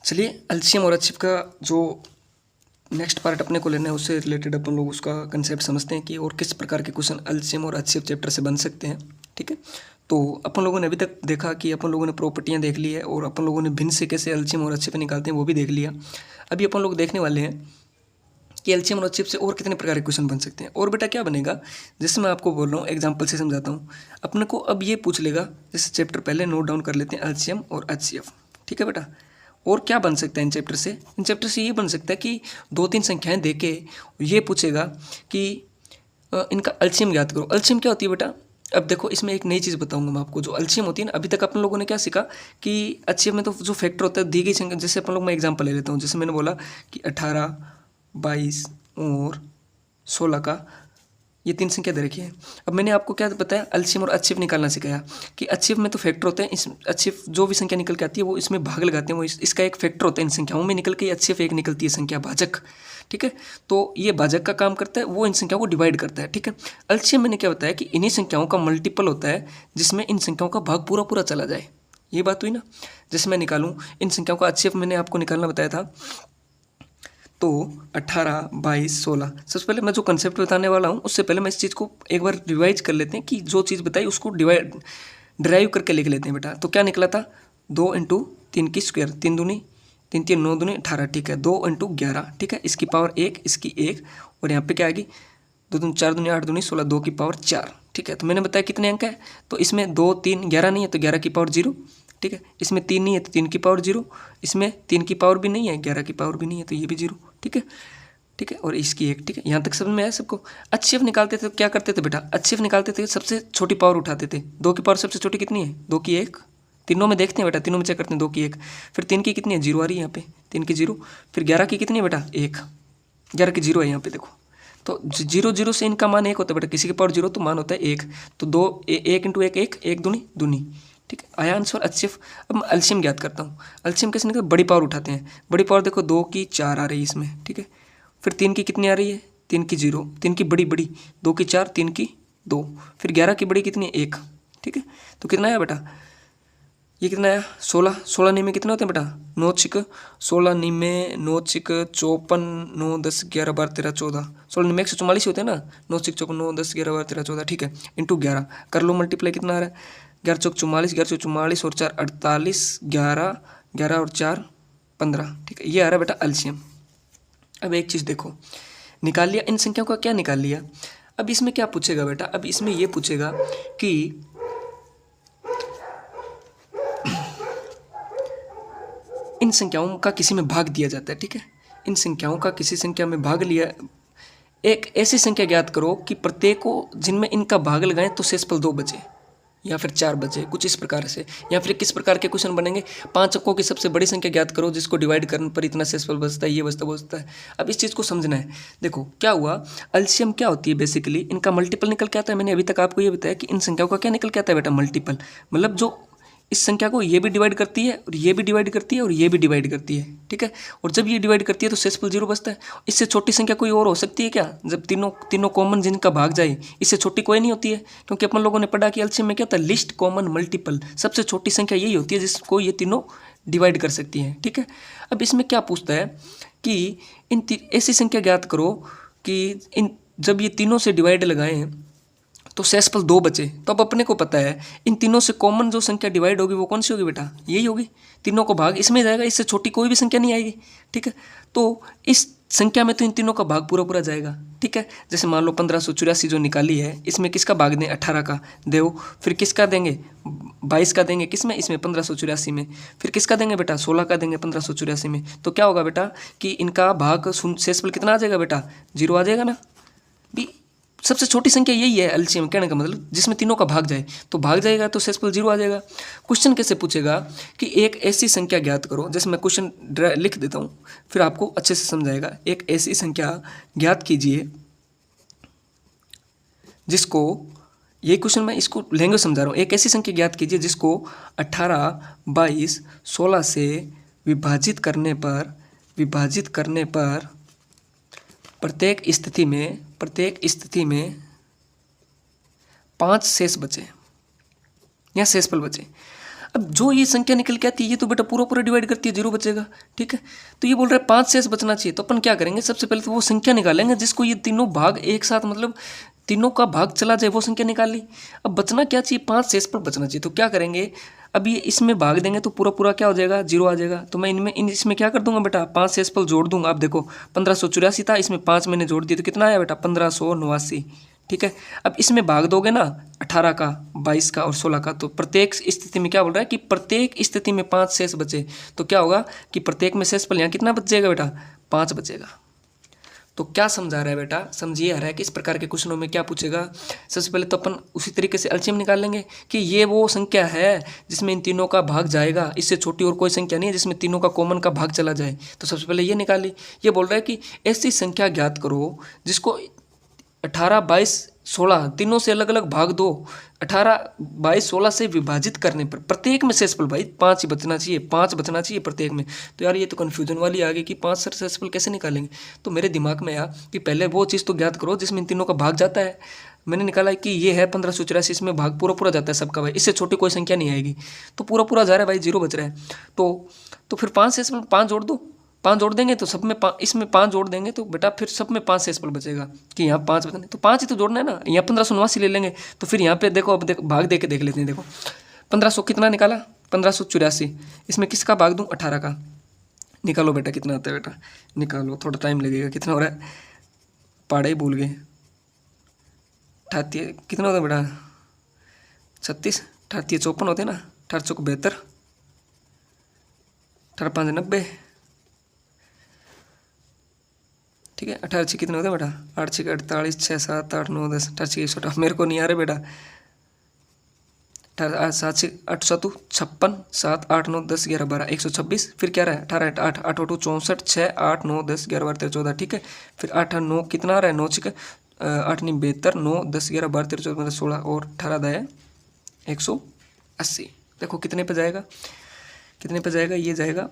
चलिए एलसीएम और एचसीएफ का जो नेक्स्ट पार्ट अपने को लेना है उससे रिलेटेड अपन लोग उसका कंसेप्ट समझते हैं कि और किस प्रकार के क्वेश्चन एलसीएम और एचसीएफ चैप्टर से बन सकते हैं। ठीक है, तो अपन लोगों ने अभी तक देखा कि अपन लोगों ने प्रॉपर्टियां देख ली है और अपन लोगों ने भिन्न से कैसे एलसीएम और एचसीएफ निकालते हैं वो भी देख लिया। अभी अपन लोग देखने वाले हैं कि एलसीएम और एचसीएफ से और कितने प्रकार के क्वेश्चन बन सकते हैं। और बेटा क्या बनेगा, जैसे मैं आपको बोल रहा हूँ एग्जाम्पल से समझाता हूँ। अपने को अब ये पूछ लेगा, जैसे चैप्टर पहले नोट डाउन कर लेते हैं एलसीएम और एचसीएफ। ठीक है बेटा, और क्या बन सकता है इन चैप्टर से? इन चैप्टर से ये बन सकता है कि 2-3 संख्याएं देके ये पूछेगा कि इनका एलसीएम ज्ञात करो। एलसीएम क्या होती है बेटा? अब देखो इसमें एक नई चीज़ बताऊंगा मैं आपको। जो एलसीएम होती है ना, अभी तक अपन लोगों ने क्या सीखा कि एचसीएफ में तो जो फैक्टर होता है दी गई संख्या, जैसे अपन लोग, मैं एग्जांपल ले लेता हूँ। जैसे मैंने बोला कि 18, 22 और 16 का ये 3 संख्या दे रखी है। अब मैंने आपको क्या बताया, एलसीएम और एचसीएफ निकालना सिखाया कि एचसीएफ में तो फैक्टर होते हैं, इस एचसीएफ जो भी संख्या निकल के आती है वो इसमें भाग लगाते हैं, वो इसका एक फैक्टर होता है। इन संख्याओं में निकल के एचसीएफ एक निकलती है संख्या, भाजक। ठीक है, तो ये भाजक का काम करता है, वो इन संख्याओं को डिवाइड करता है। ठीक है, एलसीएम मैंने क्या बताया कि इन्हीं संख्याओं का मल्टीपल होता है जिसमें इन संख्याओं का भाग पूरा पूरा चला जाए। ये बात हुई ना। जैसे मैं निकालूं इन संख्याओं का एचसीएफ, मैंने आपको निकालना बताया था, तो 18, 22, 16। सबसे पहले मैं जो कंसेप्ट बताने वाला हूँ उससे पहले मैं इस चीज़ को एक बार रिवाइज कर लेते हैं कि जो चीज़ बताई उसको ड्राइव करके लिख लेते हैं बेटा। तो क्या निकला था, 2 इंटू 3 की स्क्वायर, 3 दूनी 3, 3 9 दूनी 18। ठीक है, 2 इंटू 11। ठीक है, इसकी पावर 1, इसकी 1, और यहाँ पे क्या आएगी 2 दूनी 4 दूनी 8 दूनी 16, 2 की पावर 4। ठीक है, तो मैंने बताया कितने अंक है, तो इसमें 2, 3, 11 नहीं है तो 11 की पावर 0। ठीक है, इसमें 3 नहीं है तो 3 की पावर 0, इसमें 3 की पावर भी नहीं है, 11 की पावर भी नहीं है तो ये भी 0। ठीक है, ठीक है, और इसकी 1। ठीक है, यहाँ तक समझ में आया सबको? एचसीएफ निकालते थे तो क्या करते थे बेटा, एचसीएफ निकालते थे सबसे छोटी पावर उठाते थे। 2 की पावर सबसे छोटी कितनी है, 2 की 1। तीनों में देखते हैं बेटा, तीनों में चेक करते हैं, 2 की 1। फिर 3 की कितनी है, 0 आ रही है यहाँ पे, 3 की 0। फिर 11 की कितनी है बेटा, 1। 11 की 0 है यहाँ पे देखो। तो 0 0 से इनका मान 1 होता है बेटा, किसी के पावर 0 तो मान होता है 1। तो 2 1 इंटू 1 1, 1 दूनी दूनी। ठीक है, आया आंसर एचसीएफ। अब मैं एलसीएम ज्ञात करता हूँ। एलसीएम कैसे निकलता है, बड़ी पावर उठाते हैं। बड़ी पावर देखो 2 की 4 आ रही है इसमें। ठीक है, फिर 3 की कितनी आ रही है, 3 की 0, 3 की बड़ी बड़ी 2 की 4, 3 की 2। फिर 11 की बड़ी कितनी है, 1। ठीक है, तो कितना आया बेटा, ये कितना आया 16। 16 नी में कितने होते हैं बेटा, 9 छिक 16 नी में 9 छिक 54, 9 10 11 12 13 14। 16 नी में 144 होते हैं ना, 9 छिक 54, 9 10 11 12 13 14। ठीक है, इंटू 11 कर लो, मल्टीप्लाई कितना आ रहा है, 11 चौक 44, 11 चौक 44 और 4 48, 11 11 और 4 15। ठीक है, ये आ रहा है बेटा एलसीएम। अब एक चीज़ देखो, निकाल लिया इन संख्याओं का, क्या निकाल लिया। अब इसमें क्या पूछेगा बेटा, अब इसमें ये पूछेगा कि इन संख्याओं का किसी में भाग दिया जाता है। ठीक है, इन संख्याओं का किसी संख्या में भाग लिया, एक ऐसी संख्या ज्ञात करो कि प्रत्येक को जिनमें इनका भाग लगाएं तो शेषफल 2 बचे या फिर 4 बचे, कुछ इस प्रकार से। या फिर किस प्रकार के क्वेश्चन बनेंगे, 5 अंकों की सबसे बड़ी संख्या ज्ञात करो जिसको डिवाइड करने पर इतना शेषफल बचता है, ये बचता वो बचता है। अब इस चीज़ को समझना है। देखो क्या हुआ, एलसीएम क्या होती है, बेसिकली इनका मल्टीपल निकल के आता है। मैंने अभी तक आपको ये बताया कि इन संख्याओं का क्या निकल के आता है बेटा, मल्टीपल। मतलब जो इस संख्या को ये भी डिवाइड करती है और ये भी डिवाइड करती है और ये भी डिवाइड करती है। ठीक है, और जब ये डिवाइड करती है तो शेषफल 0 बचता है। इससे छोटी संख्या कोई और हो सकती है क्या, जब तीनों कॉमन जिनका भाग जाए, इससे छोटी कोई नहीं होती है। क्योंकि अपन लोगों ने पढ़ा कि एलसीएम में क्या होता है, लिस्ट कॉमन मल्टीपल, सबसे छोटी संख्या यही होती है जिसको ये तीनों डिवाइड कर सकती हैं। ठीक है, अब इसमें क्या पूछता है कि इन ऐसी संख्या ज्ञात करो कि इन जब ये तीनों से डिवाइड लगाएं तो शेषफल 2 बचे। तो अब अपने को पता है इन तीनों से कॉमन जो संख्या डिवाइड होगी वो कौन सी होगी बेटा, यही होगी। तीनों को भाग इसमें जाएगा, इससे छोटी कोई भी संख्या नहीं आएगी। ठीक है, तो इस संख्या में तो इन तीनों का भाग पूरा पूरा जाएगा। ठीक है, जैसे मान लो 1584 जो निकाली है, इसमें किसका भाग दें, 18 का दो। फिर किसका देंगे, 22 का देंगे, किसमें, इसमें 1584 में। फिर किसका देंगे बेटा, 16 का देंगे 1584 में। तो क्या होगा बेटा कि इनका भाग शेषफल कितना आ जाएगा बेटा, 0 आ जाएगा ना। भी सबसे छोटी संख्या यही है एलसीएम, कहने का मतलब जिसमें तीनों का भाग जाए, तो भाग जाएगा तो शेषफल 0 आ जाएगा। क्वेश्चन कैसे पूछेगा कि एक ऐसी संख्या ज्ञात करो, जैसे मैं क्वेश्चन लिख देता हूँ फिर आपको अच्छे से समझाएगा। एक ऐसी संख्या ज्ञात कीजिए जिसको, ये क्वेश्चन मैं इसको लैंग्वेज समझा रहा हूँ। एक ऐसी संख्या ज्ञात कीजिए जिसको 18, 22, 16 से विभाजित करने पर प्रत्येक स्थिति में 5 शेष बचे या शेषफल बचे। अब जो ये संख्या निकल के आती है ये तो बेटा पूरा पूरा डिवाइड करती है, 0 बचेगा। ठीक है, तो ये बोल रहा है 5 शेष बचना चाहिए, तो अपन क्या करेंगे, सबसे पहले तो वो संख्या निकालेंगे जिसको ये तीनों भाग एक साथ, मतलब तीनों का भाग चला जाए, वो संख्या निकाल ली। अब बचना क्या चाहिए, 5 शेष पर बचना चाहिए, तो क्या करेंगे, अब ये इसमें भाग देंगे तो पूरा पूरा क्या हो जाएगा, 0 आ जाएगा। तो मैं इसमें क्या कर दूंगा बेटा, 5 शेष पर जोड़ दूंगा। अब देखो 1584 था, इसमें 5 मैंने जोड़ दिया तो कितना आया बेटा, 1589। ठीक है, अब इसमें भाग दोगे ना 18 का, 22 का और 16 का, तो प्रत्येक स्थिति में क्या बोल रहा है कि प्रत्येक स्थिति में 5 शेष बचे, तो क्या होगा कि प्रत्येक में शेष पर यहाँ कितना बच जाएगा बेटा, 5 बचेगा। तो क्या समझा रहा है बेटा, समझिए आ रहा है कि इस प्रकार के क्वेश्चनों में क्या पूछेगा। सबसे पहले तो अपन उसी तरीके से एलसीएम निकाल लेंगे कि ये वो संख्या है जिसमें इन तीनों का भाग जाएगा, इससे छोटी और कोई संख्या नहीं है जिसमें तीनों का कॉमन का भाग चला जाए। तो सबसे पहले ये निकाल ली। ये बोल रहा है कि ऐसी संख्या ज्ञात करो जिसको 18, 22, 16 तीनों से अलग अलग भाग दो, 18, 22, 16 से विभाजित करने पर प्रत्येक में शेषफल भाई 5 ही बचना चाहिए, 5 बचना चाहिए प्रत्येक में। तो यार ये तो कन्फ्यूजन वाली आ गई कि 5 से शेषफल कैसे निकालेंगे। तो मेरे दिमाग में आया कि पहले वो चीज़ तो ज्ञात करो जिसमें इन तीनों का भाग जाता है। मैंने निकाला कि ये है 1584, इसमें भाग पूरा पूरा जाता है सबका भाई, इससे छोटी कोई संख्या नहीं आएगी, तो पूरा पूरा जा रहा है भाई, 0 बच रहा है। तो फिर 5 शेषफल 5 जोड़ दो, 5 जोड़ देंगे तो सब में इसमें 5 जोड़ देंगे तो बेटा फिर सब में 5 शेषफल बचेगा कि यहाँ 5 बचने, तो 5 ही तो जोड़ना है ना। यहाँ 1589 ले लेंगे, तो फिर यहाँ पे देखो, अब देखो भाग दे के देख लेते हैं। देखो 1500 कितना निकाला, 1584, इसमें किसका भाग दूँ, 18 का। निकालो बेटा कितना आता है, बेटा निकालो, थोड़ा टाइम लगेगा। कितना हो रहा है, पाड़ा ही भूल गए, 88 कितना होता है बेटा, 36, 88 54 होते हैं ना, 18 चौक 72, 18 5 90, ठीक है। 18 6 कितने होते हैं बेटा, 8 6 48, 6 7 8 9 10, 18 6 108, मेरे को नहीं आ रहा बेटा, 18 7 6 8 7 56, 7 8 9 10 11 12, 126, फिर क्या रहा है 18 8 8 8 64, 6 8 9 10 11 12 13 14, ठीक है। फिर 8 9 कितना आ रहा है, 9 6 8 9 72, 9 10 11 12 13 14 15 16 और 18 दाया 180। देखो कितने पे जाएगा, कितने पे जाएगा, ये जाएगा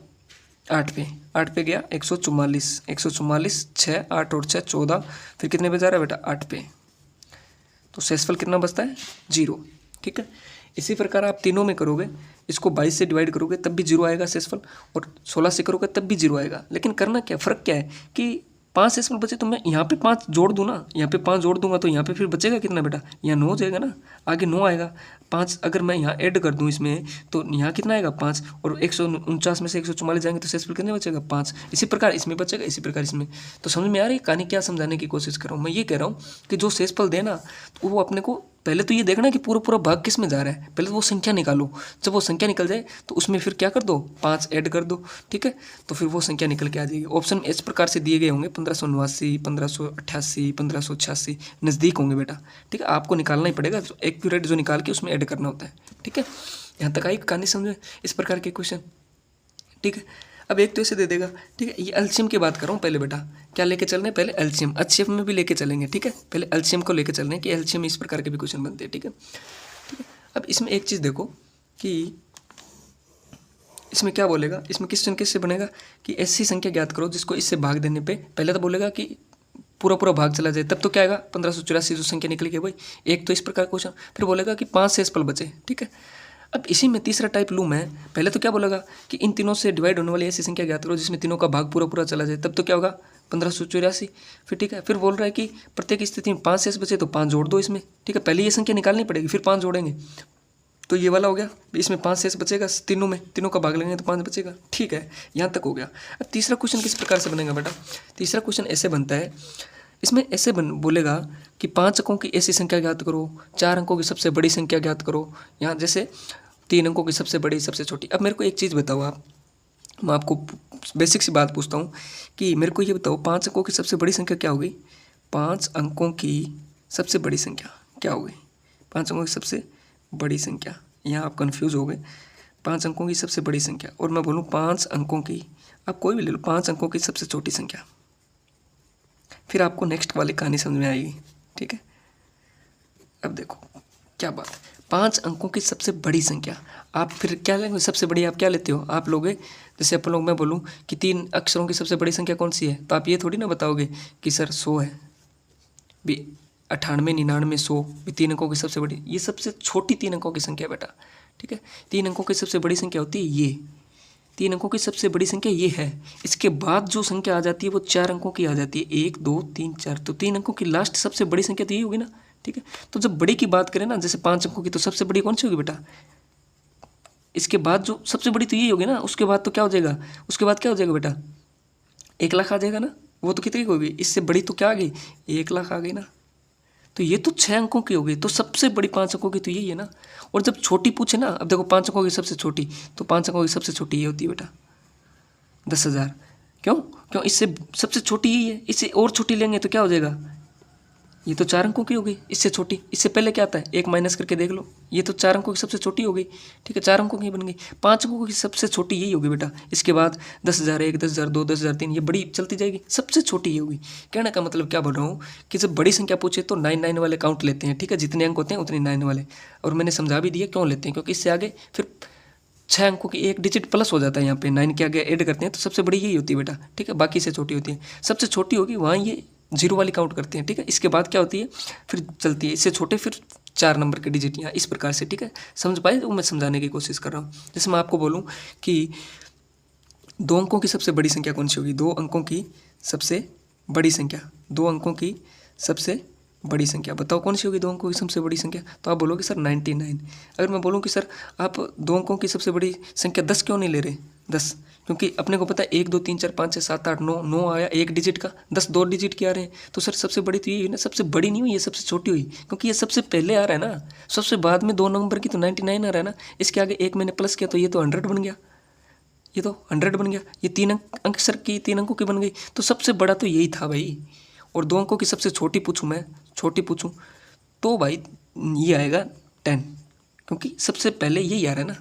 8 पे, 8 पे गया 144, 144, 6 8 और 6 14, फिर कितने पे जा रहा है बेटा, 8 पे। तो शेषफल कितना बचता है, 0। ठीक है, इसी प्रकार आप तीनों में करोगे, इसको 22 से डिवाइड करोगे तब भी 0 आएगा शेषफल, और 16 से करोगे तब भी 0 आएगा। लेकिन करना क्या, फ़र्क क्या है कि 5 शेषफल बचे तो मैं यहाँ पे 5 जोड़ दूँ ना, यहाँ पे 5 जोड़ दूंगा तो यहाँ पे फिर बचेगा कितना बेटा, यहाँ 9 हो जाएगा ना, आगे 9 आएगा। 5 अगर मैं यहाँ ऐड कर दूँ इसमें तो यहाँ कितना आएगा 5, और 149 में से 144 जाएंगे तो शेषफल कितने बचेगा, 5। इसी प्रकार इसमें बचेगा, इसी प्रकार इसमें। तो समझ में आ रही है कहानी, क्या समझाने की कोशिश कर रहा हूँ मैं, ये कह रहा हूँ कि जो शेषफल देना तो वो अपने को पहले तो ये देखना कि पूरा पूरा भाग किस में जा रहा है, पहले तो वो संख्या निकालो। जब वो संख्या निकल जाए तो उसमें फिर क्या कर दो, 5 ऐड कर दो, ठीक है। तो फिर वो संख्या निकल के आ जाएगी। ऑप्शन इस प्रकार से दिए गए होंगे, 1589, 1588, 1586 नज़दीक होंगे बेटा, ठीक है। आपको निकालना ही पड़ेगा, एक्यूरेट जो निकाल के उसमें ऐड करना होता है, ठीक है। यहाँ तक आई कहानी समझे, इस प्रकार के क्वेश्चन, ठीक है। अब एक तो ऐसे दे देगा, ठीक है। ये एलसीएम की बात कर रहा हूँ पहले बेटा, क्या लेके चल रहे हैं, पहले एलसीएम, एचसीएफ में भी लेके चलेंगे, ठीक है। पहले एलसीएम को लेके चल रहे हैं कि एलसीएम इस प्रकार के भी क्वेश्चन बनते हैं, ठीक है, ठीक है। अब इसमें एक चीज़ देखो कि इसमें क्या बोलेगा, इसमें क्वेश्चन किससे बनेगा कि ऐसी संख्या ज्ञात करो जिसको इससे भाग देने पे, पहले तो बोलेगा कि पूरा पूरा भाग चला जाए, तब तो क्या आएगा 1584 जो संख्या निकल गई भाई, एक तो इस प्रकार क्वेश्चन। फिर बोलेगा कि 5 शेषफल बचे, ठीक है। अब इसी में तीसरा टाइप लूँ मैं, पहले तो क्या बोलेगा कि इन तीनों से डिवाइड होने वाली ऐसी संख्या ज्ञात करो जिसमें तीनों का भाग पूरा पूरा चला जाए, तब तो क्या होगा 1584, फिर ठीक है। फिर बोल रहा है कि प्रत्येक स्थिति में 5 शेष बचे तो 5 जोड़ दो इसमें, ठीक है। पहले ये संख्या निकालनी पड़ेगी, फिर 5 जोड़ेंगे तो ये वाला हो गया, इसमें 5 शेष बचेगा, तीनों में तीनों का भाग लेंगे तो 5 बचेगा, ठीक है। यहाँ तक हो गया। अब तीसरा क्वेश्चन किस प्रकार से बनेगा बेटा, तीसरा क्वेश्चन ऐसे बनता है, इसमें ऐसे बोलेगा कि 5 अंकों की ऐसी संख्या ज्ञात करो, 4 अंकों की सबसे बड़ी संख्या ज्ञात करो, यहाँ जैसे 3 अंकों की सबसे बड़ी सबसे छोटी। अब मेरे को एक चीज़ बताओ आप, मैं आपको बेसिक सी बात पूछता हूँ कि मेरे को ये बताओ 5 अंकों की सबसे बड़ी संख्या क्या होगी, 5 अंकों की सबसे बड़ी संख्या क्या होगी, 5 अंकों की सबसे बड़ी संख्या। यहाँ आप कंफ्यूज हो गए, 5 अंकों की सबसे बड़ी संख्या, और मैं बोलूँ 5 अंकों की, आप कोई भी ले लो, 5 अंकों की सबसे छोटी संख्या, फिर आपको नेक्स्ट वाली कहानी समझ में आएगी, ठीक है। अब देखो क्या बात है, 5 अंकों की सबसे बड़ी संख्या, आप फिर क्या लेंगे, सबसे बड़ी आप क्या लेते हो, आप लोगे जैसे अपन लोग, मैं बोलूँ कि 3 अक्षरों की सबसे बड़ी संख्या कौन सी है, तो आप ये थोड़ी ना बताओगे कि सर 100 है, भी 98, 99, 100 भी 3 अंकों की सबसे बड़ी, ये सबसे छोटी 3 अंकों की संख्या बेटा, ठीक है। 3 अंकों की सबसे बड़ी संख्या होती है ये, 3 अंकों की सबसे बड़ी संख्या ये है। इसके बाद जो संख्या आ जाती है वो 4 अंकों की आ जाती है, 1 2 3 4, तो 3 अंकों की लास्ट सबसे बड़ी संख्या तो यही होगी ना, ठीक है। तो जब बड़ी की बात करें ना, जैसे 5 अंकों की, तो सबसे बड़ी कौन सी होगी बेटा, इसके बाद जो सबसे बड़ी तो यही होगी ना, उसके बाद तो क्या हो जाएगा, उसके बाद क्या हो जाएगा बेटा, 1 लाख आ जाएगा ना, वो तो कितनी की होगी, इससे बड़ी तो क्या आ गई, 1 लाख आ गई ना। तो ये तो 6 अंकों की हो गई, तो सबसे बड़ी 5 अंकों की तो यही है ना। और जब छोटी पूछे ना, अब देखो 5 अंकों की सबसे छोटी, तो 5 अंकों की सबसे छोटी ये होती है बेटा 10,000। क्यों क्यों, इससे सबसे छोटी यही है, इससे और छोटी लेंगे तो क्या हो जाएगा, ये तो 4 अंकों की हो गई, इससे छोटी, इससे पहले क्या आता है, 1 माइनस करके देख लो, ये तो 4 अंकों की सबसे छोटी हो गई, ठीक है, 4 अंकों की बन गई। 5 अंकों की सबसे छोटी यही होगी बेटा, इसके बाद 10,001, 10,002, 10,003, ये बड़ी चलती जाएगी, सबसे छोटी ये होगी। कहने का मतलब क्या बोल रहा हूँ कि जब बड़ी संख्या पूछे तो 9 वाले काउंट लेते हैं, ठीक है, जितने अंक होते हैं उतने 9 वाले। और मैंने समझा भी दिया क्यों लेते हैं, क्योंकि इससे आगे फिर 6 अंकों की एक डिजिट प्लस हो जाता है, यहाँ पे 9 के आगे ऐड करते हैं तो सबसे बड़ी यही होती है बेटा, ठीक है, बाकी से छोटी होती है। सबसे छोटी होगी वहाँ ये 0 वाली काउंट करते हैं, ठीक है। इसके बाद क्या होती है, फिर चलती है, इससे छोटे फिर 4 नंबर के डिजिट यहाँ इस प्रकार से, ठीक है। समझ पाए, तो मैं समझाने की कोशिश कर रहा हूँ। जैसे मैं आपको बोलूँ कि 2 अंकों की सबसे बड़ी संख्या कौन सी होगी, 2 अंकों की सबसे बड़ी संख्या, 2 अंकों की सबसे बड़ी संख्या बताओ कौन सी होगी, 2 अंकों की सबसे बड़ी संख्या, तो आप बोलोगे सर 99। अगर मैं बोलूँ कि सर आप 2 अंकों की सबसे बड़ी संख्या 10 क्यों नहीं ले रहे, 10, क्योंकि अपने को पता है 1 2 3 4 5 6 7 8 9, 9 आया एक डिजिट का, 10 2 डिजिट के आ रहे हैं, तो सर सबसे बड़ी तो यही है ना, सबसे बड़ी नहीं हुई, ये सबसे छोटी हुई, क्योंकि ये सबसे पहले आ रहा है ना, सबसे बाद में 2 नंबर की तो 99 आ रहा है ना, इसके आगे एक मैंने प्लस किया तो ये तो 100 बन गया, ये तो 100 बन गया, ये 3 अंक सर की 3 अंकों की बन गई, तो सबसे बड़ा तो यही था भाई। और 2 अंकों की सबसे छोटी पूछूं, मैं छोटी पूछूं तो भाई ये आएगा 10, क्योंकि सबसे पहले यही आ रहा है ना,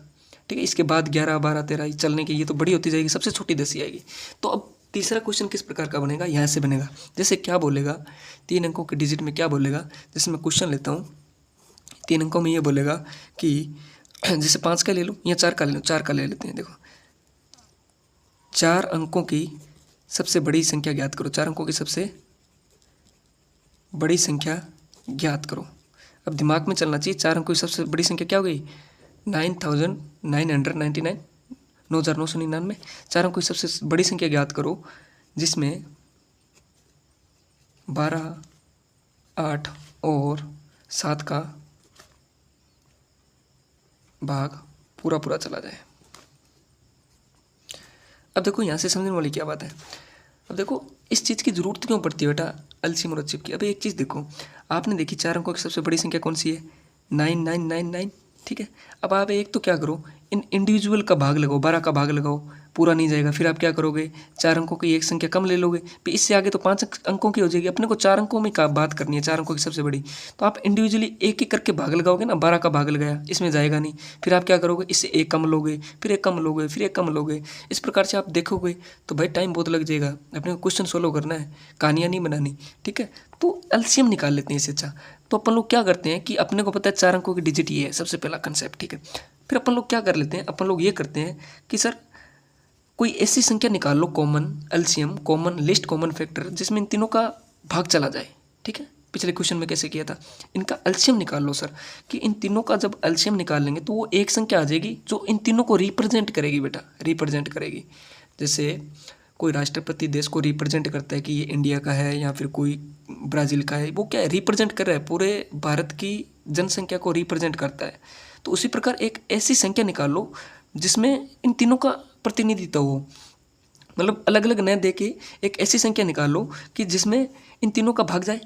ठीक है। इसके बाद 11 12 13 चलने की ये तो बड़ी होती जाएगी, सबसे छोटी 10 ही आएगी। तो अब तीसरा क्वेश्चन किस प्रकार का बनेगा, यहाँ से बनेगा, जैसे क्या बोलेगा 3 अंकों के डिजिट में क्या बोलेगा, जैसे मैं क्वेश्चन लेता हूँ 3 अंकों में ये बोलेगा कि जैसे 5 का ले लो या 4 का ले लो, 4 का ले लेते हैं। देखो 4 अंकों की सबसे बड़ी संख्या ज्ञात करो, 4 अंकों की सबसे बड़ी संख्या ज्ञात करो। अब दिमाग में चलना चाहिए, 4 अंकों की सबसे बड़ी संख्या क्या हो गई, 9,999, 9,999। 4 अंकों की सबसे बड़ी संख्या ज्ञात करो जिसमें 12, 8 और 7 का भाग पूरा पूरा चला जाए। अब देखो यहाँ से समझने वाली क्या बात है, अब देखो इस चीज़ की ज़रूरत क्यों पड़ती है बेटा, एलसीएम और एचसीएफ की। अब एक चीज़ देखो, आपने देखी 4 अंकों की सबसे बड़ी संख्या कौन सी है, 9999, ठीक है। अब आप एक तो क्या करो, इन इंडिविजुअल का भाग लगाओ, 12 का भाग लगाओ, पूरा नहीं जाएगा, फिर आप क्या करोगे, 4 अंकों की एक संख्या कम ले लोगे, फिर इससे आगे तो 5 अंकों की हो जाएगी। अपने को 4 अंकों में का बात करनी है, 4 अंकों की सबसे बड़ी, तो आप इंडिविजुअली एक एक करके भाग लगाओगे ना, 12 का भाग लगाया, इसमें जाएगा नहीं, फिर आप क्या करोगे, इससे एक कम लोगे, फिर एक कम लोगे, फिर एक कम लोगे, इस प्रकार से आप देखोगे तो भाई टाइम बहुत लग जाएगा। अपने को क्वेश्चन सोल्व करना है, कहानियाँ नहीं बनानी, ठीक है। तो एलसीएम निकाल लेते हैं इससे अच्छा। तो अपन लोग क्या करते हैं कि अपने को पता है 4 अंकों की डिजिट ये है, सबसे पहला कंसेप्ट, ठीक है। फिर अपन लोग क्या कर लेते हैं, अपन लोग ये करते हैं कि सर कोई ऐसी संख्या निकाल लो, common LCM, common list, common factor, जिसमें इन तीनों का भाग चला जाए, ठीक है। पिछले क्वेश्चन में कैसे किया था, इनका एलसीएम निकाल लो सर, कि इन तीनों का जब एलसीएम निकाल लेंगे तो वो एक संख्या आ जाएगी जो इन तीनों को रिप्रेजेंट करेगी बेटा, रिप्रेजेंट करेगी। जैसे कोई राष्ट्रपति देश को रिप्रेजेंट करता है कि ये इंडिया का है या फिर कोई ब्राज़ील का है, वो क्या है, रिप्रेजेंट कर रहा है, पूरे भारत की जनसंख्या को रिप्रेजेंट करता है। तो उसी प्रकार एक ऐसी संख्या निकाल लो जिसमें इन तीनों का प्रतिनिधित्व हो, मतलब अलग अलग न दे के एक ऐसी संख्या निकाल लो कि जिसमें इन तीनों का भाग जाए,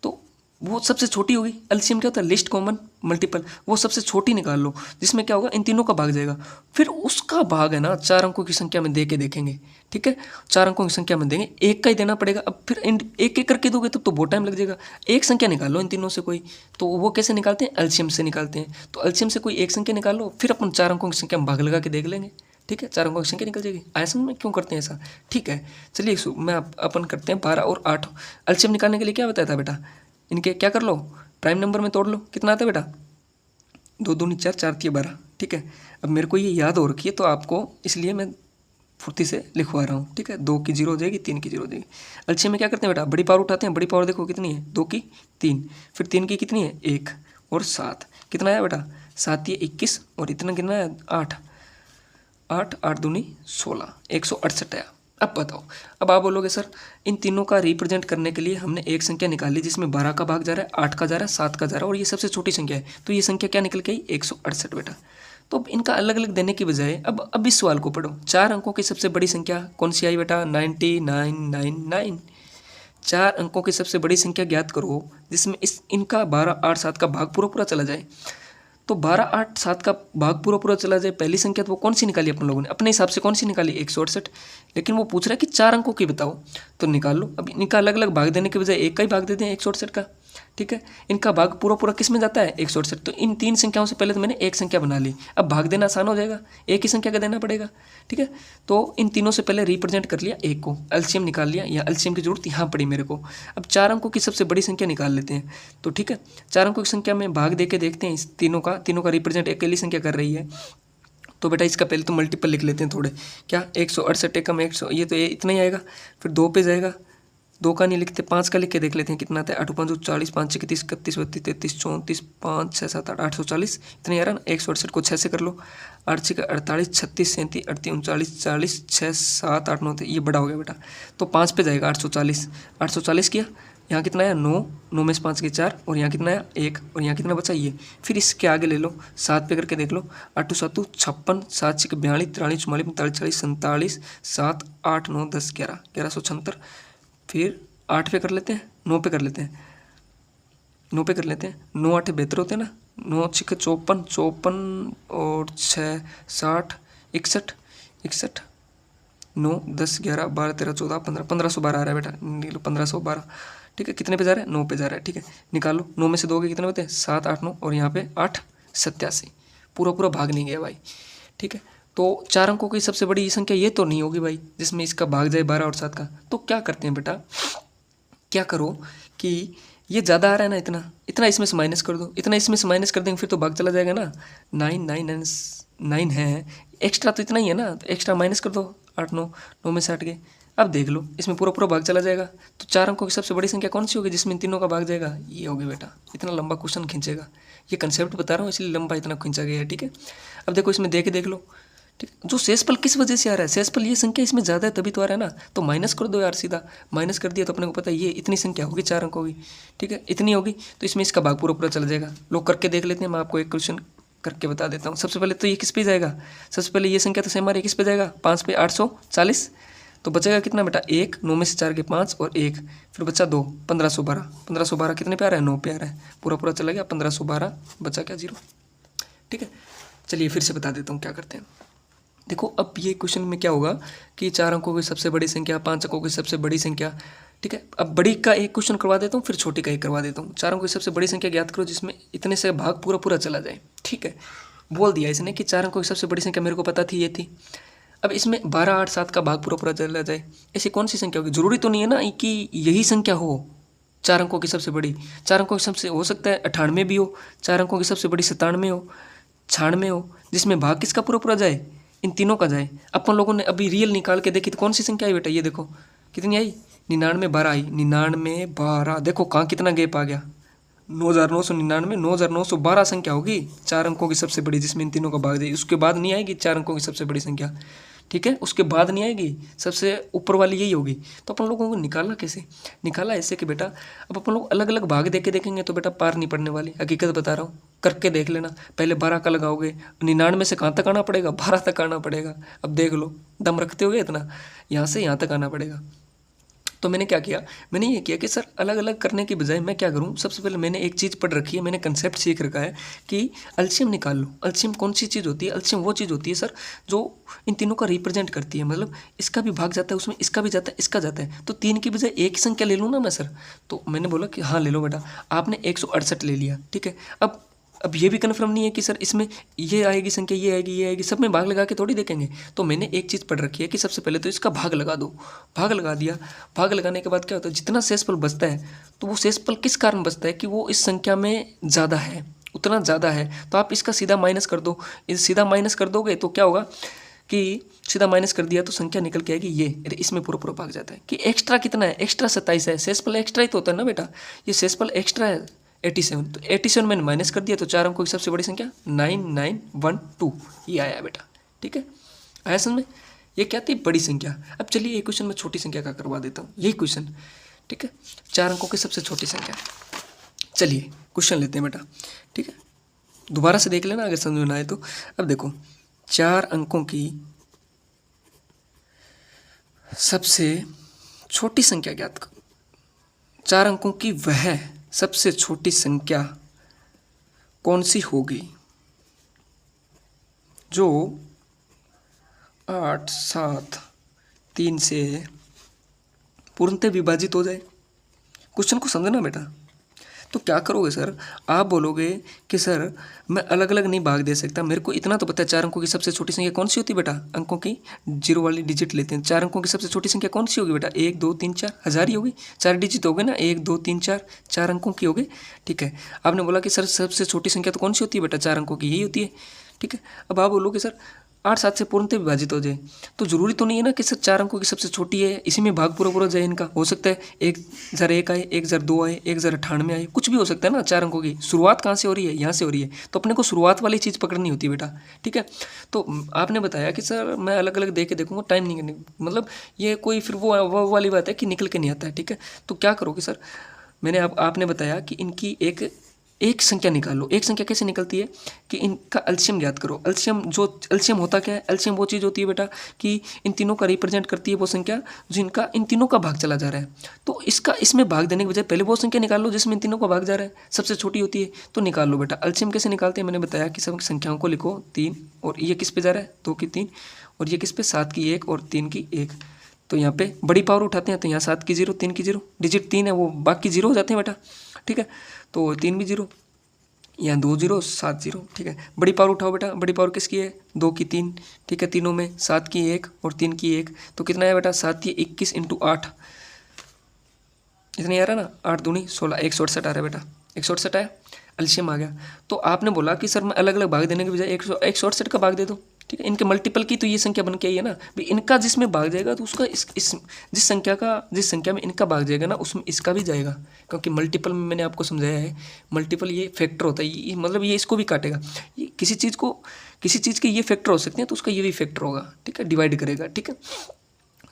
तो वो सबसे छोटी होगी। एलसीएम क्या होता है, लिस्ट कॉमन मल्टीपल, वो सबसे छोटी निकाल लो जिसमें क्या होगा, इन तीनों का भाग जाएगा, फिर उसका भाग है ना 4 अंकों की संख्या में दे के देखेंगे, ठीक है। 4 अंकों की संख्या में देंगे, एक का ही देना पड़ेगा। अब फिर एक एक करके दोगे तो बहुत टाइम लग जाएगा। एक संख्या निकाल लो इन तीनों से कोई, तो वो कैसे निकालते हैं, एलसीएम से निकालते हैं। तो एलसीएम से कोई एक संख्या निकाल लो, फिर अपन 4 अंकों की संख्या में भाग लगा के देख लेंगे, ठीक है, 4 अंकों की संख्या निकल जाएगी। आया समझ में क्यों करते हैं ऐसा, ठीक है। चलिए मैं अपन करते हैं 12 और 8। एलसीएम निकालने के लिए क्या बताया था बेटा, इनके क्या कर लो, प्राइम नंबर में तोड़ लो, कितना आता है बेटा, 2 दूनी 4, 4 3 12, ठीक है। अब मेरे को ये याद हो रखी है तो आपको इसलिए मैं फुर्ती से लिखवा रहा हूँ, ठीक है। 2 की 0 हो जाएगी, 3 की 0 हो जाएगी। एलसीएम में क्या करते हैं बेटा, बड़ी पावर उठाते हैं। बड़ी पावर देखो कितनी है, 2 की 3, फिर 3 की कितनी है 1 और 7, कितना आया बेटा 7 ये 21 और इतना कितना है 8, 8 दूनी 16, 168 आया। अब बताओ, अब आप बोलोगे सर इन तीनों का रिप्रेजेंट करने के लिए हमने एक संख्या निकाली जिसमें 12 का भाग जा रहा है, 8 का जा रहा है, 7 का जा रहा है और ये सबसे छोटी संख्या है, तो ये संख्या क्या निकल के आई 168 बेटा। तो अब इनका अलग अलग देने की बजाय अब इस सवाल को पढ़ो। 4 अंकों की सबसे बड़ी संख्या कौन सी आई बेटा 9999। 4 अंकों की सबसे बड़ी संख्या ज्ञात करो जिसमें इनका 12 8 7 का भाग पूरा पूरा चला जाए। तो 12 8 7 का भाग पूरा पूरा चला जाए, पहली संख्या तो वो कौन सी निकाली अपन लोगों ने, अपने हिसाब से कौन सी निकाली 168। लेकिन वो पूछ रहा है कि 4 अंकों की बताओ, तो निकाल लो। अब इनका अलग अलग भाग देने के बजाय एक का ही भाग देते हैं 168 का, ठीक है। इनका भाग पूरा पूरा किस में जाता है 168। तो इन 3 संख्याओं से पहले तो मैंने एक संख्या बना ली, अब भाग देना आसान हो जाएगा, एक ही संख्या का देना पड़ेगा, ठीक है। तो इन तीनों से पहले रिप्रेजेंट कर लिया एक को, एलसीएम निकाल लिया, या एलसीएम की जरूरत यहाँ पड़ी मेरे को। अब 4 अंकों की सबसे बड़ी संख्या निकाल लेते हैं, तो ठीक है 4 अंकों की संख्या में भाग दे के देखते हैं इस तीनों का रिप्रेजेंट अकेली संख्या कर रही है। तो बेटा इसका पहले तो मल्टीपल लिख लेते हैं थोड़े, क्या 168 एकम 100, ये तो ये इतना ही आएगा। फिर 2 पे जाएगा, 2 का नहीं लिखते, 5 का लिख के देख लेते हैं कितना आता है। 8 5 40, 5 6 31 31 32 33 34 5 6 7 8 840, इतना आ रहा ना। 168 को 6 से कर लो, 8 6 48 36 37 38 39 40 6 7 8 9, ये बड़ा हो गया बेटा। तो 5 पे जाएगा 840, 840 किया, यहाँ कितना आया 9, 9 में से 5 के 4 और यहाँ कितना आया 1 और यहाँ कितना बचा ये। फिर इसके आगे ले लो, 7 पे करके देख लो, 8 7 56, 7 6 42 43 44 45 47 7 8 9 10 11, 1176। फिर 8 पे कर लेते हैं, 9 पे कर लेते हैं, 9 पे कर लेते हैं, 9 8 बेहतर होते हैं ना। 9 6 54 54 और 6 60 61 61, 9 10 11 12 13 14 15, 1512 आ रहा है बेटा, निकालो 1512, ठीक है। कितने पे जा रहा है 9 पे जा रहा है, ठीक है। निकालो, 9 में से 2 के कितने होते हैं 7 8 9 और यहाँ पे 8 87, पूरा पूरा भाग नहीं गया भाई, ठीक है। तो 4 अंकों की सबसे बड़ी संख्या ये तो नहीं होगी भाई जिसमें इसका भाग जाए 12 और 7 का। तो क्या करते हैं बेटा, क्या करो कि ये ज़्यादा आ रहा है ना, इतना इतना इसमें से माइनस कर दो, इतना इसमें से माइनस कर देंगे फिर तो भाग चला जाएगा ना। 9 है, एक्स्ट्रा तो इतना ही है ना, तो एक्स्ट्रा माइनस कर दो, 8 9, 9 में से 8 गए। अब देख लो इसमें पूरा पूरा भाग चला जाएगा। तो 4 अंकों की सबसे बड़ी संख्या कौन सी होगी जिसमें इन तीनों का भाग जाएगा, ये होगी बेटा। इतना लंबा क्वेश्चन खींचेगा, ये कंसेप्ट बता रहा हूँ इसलिए लंबा इतना खींचा गया है, ठीक है। अब देखो इसमें देख लो, ठीक, जो शेषफल किस वजह से आ रहा है, शेषफल ये संख्या इसमें ज़्यादा है तभी तो आ रहा है ना। तो माइनस कर दो यार, सीधा माइनस कर दिया तो अपने को पता है ये इतनी संख्या होगी 4 अंकों की, ठीक है, इतनी होगी। तो इसमें इसका भाग पूरा पूरा चला जाएगा। लोग करके देख लेते हैं, मैं आपको एक क्वेश्चन करके बता देता हूँ। सबसे पहले तो ये किस पे जाएगा, सबसे पहले ये संख्या तो सेम आ रही है, किस पे जाएगा 5 पे, 840। तो बचेगा कितना बेटा 1, 9 में से 4 के 5 और 1, फिर बचा 2, 1512। 1512 कितने पे आ रहा है 9 पे आ रहा है, पूरा पूरा चला गया 1512, बचा क्या 0, ठीक है। चलिए फिर से बता देता हूँ क्या करते हैं। देखो अब ये क्वेश्चन में क्या होगा कि 4 अंकों की सबसे बड़ी संख्या, 5 अंकों की सबसे बड़ी संख्या, ठीक है। अब बड़ी का एक क्वेश्चन करवा देता हूँ, फिर छोटी का एक करवा देता हूँ। 4 अंकों की सबसे बड़ी संख्या ज्ञात करो जिसमें इतने से भाग पूरा पूरा चला जाए, ठीक है। बोल दिया इसने कि 4 अंकों की सबसे बड़ी संख्या मेरे को पता थी ये थी। अब इसमें 12 8 7 का भाग पूरा पूरा चला जाए, ऐसी कौन सी संख्या होगी। जरूरी तो नहीं है ना कि यही संख्या हो 4 अंकों की सबसे बड़ी। 4 अंकों की सबसे हो सकता है 98 भी हो, 4 अंकों की सबसे बड़ी 97 हो, 96 हो, जिसमें भाग किसका पूरा पूरा जाए, इन तीनों का जाए। अपन लोगों ने अभी रियल निकाल के देखी तो कौन सी संख्या आई बेटा, ये देखो कितनी आई 99 12 आई, 99 12, देखो कहाँ कितना गैप आ गया, 9999, 9912 संख्या होगी 4 अंकों की सबसे बड़ी जिसमें इन तीनों का भाग जाए। उसके बाद नहीं आएगी 4 अंकों की सबसे बड़ी संख्या, ठीक है, उसके बाद नहीं आएगी, सबसे ऊपर वाली यही होगी। तो अपन लोगों को निकालना कैसे, निकाला ऐसे कि बेटा अब अपन लोग अलग अलग भाग देके देखेंगे तो बेटा पार नहीं पड़ने वाली, हकीकत बता रहा हूँ। करके देख लेना, पहले 12 का लगाओगे, 99 से कहाँ तक आना पड़ेगा 12 तक आना पड़ेगा। अब देख लो दम रखते होगे इतना, यहाँ से यहाँ तक आना पड़ेगा। तो मैंने क्या किया, मैंने ये किया कि सर अलग अलग करने की बजाय मैं क्या करूँ, सबसे पहले मैंने एक चीज़ पढ़ रखी है, मैंने कंसेप्ट सीख रखा है कि एलसीएम निकाल लो। एलसीएम कौन सी चीज़ होती है, एलसीएम वो चीज़ होती है सर जो इन तीनों का रिप्रेजेंट करती है, मतलब इसका भी भाग जाता है उसमें, इसका भी जाता है, इसका जाता है। तो 3 की बजाय एक ही संख्या ले लूँ ना मैं सर, तो मैंने बोला कि हाँ ले लो बेटा। आपने 168 ले लिया, ठीक है। अब ये भी कन्फर्म नहीं है कि सर इसमें ये आएगी संख्या, ये आएगी, सब में भाग लगा के थोड़ी देखेंगे। तो मैंने एक चीज़ पढ़ रखी है कि सबसे पहले तो इसका भाग लगा दो, भाग लगा दिया। भाग लगाने के बाद क्या होता है, जितना शेषफल बचता है तो वो शेषफल किस कारण बचता है कि वो इस संख्या में ज़्यादा है, उतना ज़्यादा है। तो आप इसका सीधा माइनस कर दो, सीधा माइनस कर दोगे तो क्या होगा कि सीधा माइनस कर दिया तो संख्या निकल के आएगी ये, अरे इसमें पूरा पूरा भाग जाता है कि एक्स्ट्रा कितना है, एक्स्ट्रा 27 है, शेषफल एक्स्ट्रा ही तो होता है ना बेटा, ये शेषफल एक्स्ट्रा है 87, तो 87 मैंने माइनस कर दिया तो 4 अंकों की सबसे बड़ी संख्या 9912 ये आया बेटा। ठीक है, आया समझ में, ये क्या थी, बड़ी संख्या। अब चलिए एक क्वेश्चन में छोटी संख्या का करवा देता हूँ, यही क्वेश्चन। ठीक है, 4 अंकों की सबसे छोटी संख्या। चलिए क्वेश्चन लेते हैं बेटा। ठीक है, दोबारा से देख लेना अगर समझ में ना आए तो। अब देखो, 4 अंकों की सबसे छोटी संख्या ज्ञात करो। 4 अंकों की वह सबसे छोटी संख्या कौन सी होगी जो 8, 7, 3 से पूर्णतः विभाजित हो जाए। क्वेश्चन को समझना बेटा। तो क्या करोगे सर, आप बोलोगे कि सर मैं अलग अलग नहीं भाग दे सकता, मेरे को इतना तो पता है 4 अंकों की सबसे छोटी संख्या कौन सी होती है बेटा, अंकों की जीरो वाली डिजिट लेते हैं। 4 अंकों की सबसे छोटी संख्या कौन सी होगी बेटा, 1 2 3 4, 1000 ही होगी, 4 डिजिट हो गए ना, 1 2 3 4, 4 अंकों की होगी। ठीक है, आपने बोला कि सर सबसे छोटी संख्या तो कौन सी होती है बेटा, 4 अंकों की यही होती है। ठीक है, अब आप बोलोगे सर 8 7 से पूर्णतः विभाजित हो जाए, तो जरूरी तो नहीं है ना कि सर 4 अंकों की सबसे छोटी है इसी में भाग पूरा पूरा जाए इनका, हो सकता है 1001 आए, 1002 आए, 1098 आए, कुछ भी हो सकता है ना। 4 अंकों की शुरुआत कहाँ से हो रही है, यहाँ से हो रही है, तो अपने को शुरुआत वाली चीज़ पकड़नी होती है बेटा। ठीक है, तो आपने बताया कि सर मैं अलग अलग दे के देखूंगा, टाइम नहीं, मतलब ये कोई फिर वो वाली बात है कि निकल के नहीं आता है। ठीक है, तो क्या करोगे सर, मैंने आपने बताया कि इनकी एक संख्या निकाल लो। एक संख्या कैसे निकलती है कि इनका एलसीएम ज्ञात करो। एलसीएम होता क्या है, एलसीएम वो चीज़ होती है बेटा कि इन तीनों का रिप्रेजेंट करती है वो संख्या जिनका इन तीनों का भाग चला जा रहा है। तो इसमें भाग देने के बजाय पहले वो संख्या निकाल लो जिसमें इन तीनों का भाग जा रहा है, सबसे छोटी होती है, तो निकाल लो बेटा। एलसीएम कैसे निकालते हैं मैंने बताया कि सब संख्याओं को लिखो 3, और ये किस पे जा रहा है 2 की 3, और ये किस पे 7 की 1 और 3 की 1, तो यहाँ पे बड़ी पावर उठाते हैं, तो यहाँ 7 की 0 3 की 0, डिजिट 3 है वो बाकी 0 हो जाते हैं बेटा। ठीक है, तो 3 भी 0, यहाँ 2 0 7 0। ठीक है, बड़ी पावर उठाओ बेटा, बड़ी पावर किसकी है 2 की 3। ठीक है, तीनों में 7 की 1 और 3 की 1, तो कितना है बेटा 7 की 21 इंटू 8, इतनी आ रहा ना, 8 दूनी 16, 168 आ रहा है बेटा, 168 आया, एलसीएम आ गया। तो आपने बोला कि सर मैं अलग अलग भाग देने के बजाय 168 का भाग दे दो। ठीक है, इनके मल्टीपल की तो ये संख्या बन के आई है ना भाई, इनका जिसमें भाग जाएगा तो उसका जिस संख्या में इनका भाग जाएगा ना उसमें इसका भी जाएगा, क्योंकि मल्टीपल में मैंने आपको समझाया है, मल्टीपल ये फैक्टर होता है, ये मतलब ये इसको भी काटेगा, ये किसी चीज़ के ये फैक्टर हो सकते हैं तो उसका ये भी फैक्टर होगा। ठीक है, डिवाइड करेगा। ठीक है,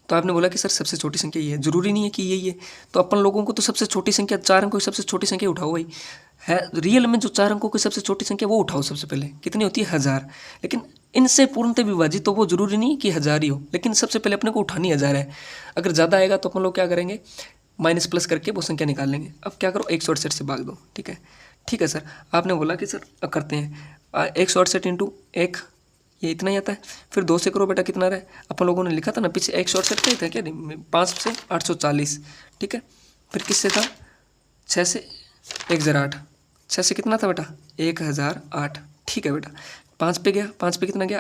तो आपने बोला कि सर सबसे छोटी संख्या ये है, जरूरी नहीं है कि यही है, तो अपन लोगों को तो सबसे छोटी संख्या 4 अंकों की सबसे छोटी संख्या उठाओ भाई, है रियल में जो 4 अंकों की सबसे छोटी संख्या वो उठाओ सबसे पहले, कितनी होती है 1000, लेकिन इनसे पूर्णतः विभाजित तो वो जरूरी नहीं कि 1000 ही हो, लेकिन सबसे पहले अपने को उठानी 1000 है। अगर ज़्यादा आएगा तो अपन लोग क्या करेंगे, माइनस प्लस करके वो संख्या निकाल लेंगे। अब क्या करो 168 से भाग दो। ठीक है सर, आपने बोला कि सर करते हैं 168 इंटू 1, ये इतना ही आता है, फिर 2 से करो बेटा, कितना रहा है अपन लोगों ने लिखा था ना पीछे 168 का ही था क्या, 5 से 840। ठीक है, फिर किससे था 6 से 1008, 6 से कितना था बेटा 1008। ठीक है बेटा, 5 पे गया, 5 पे कितना गया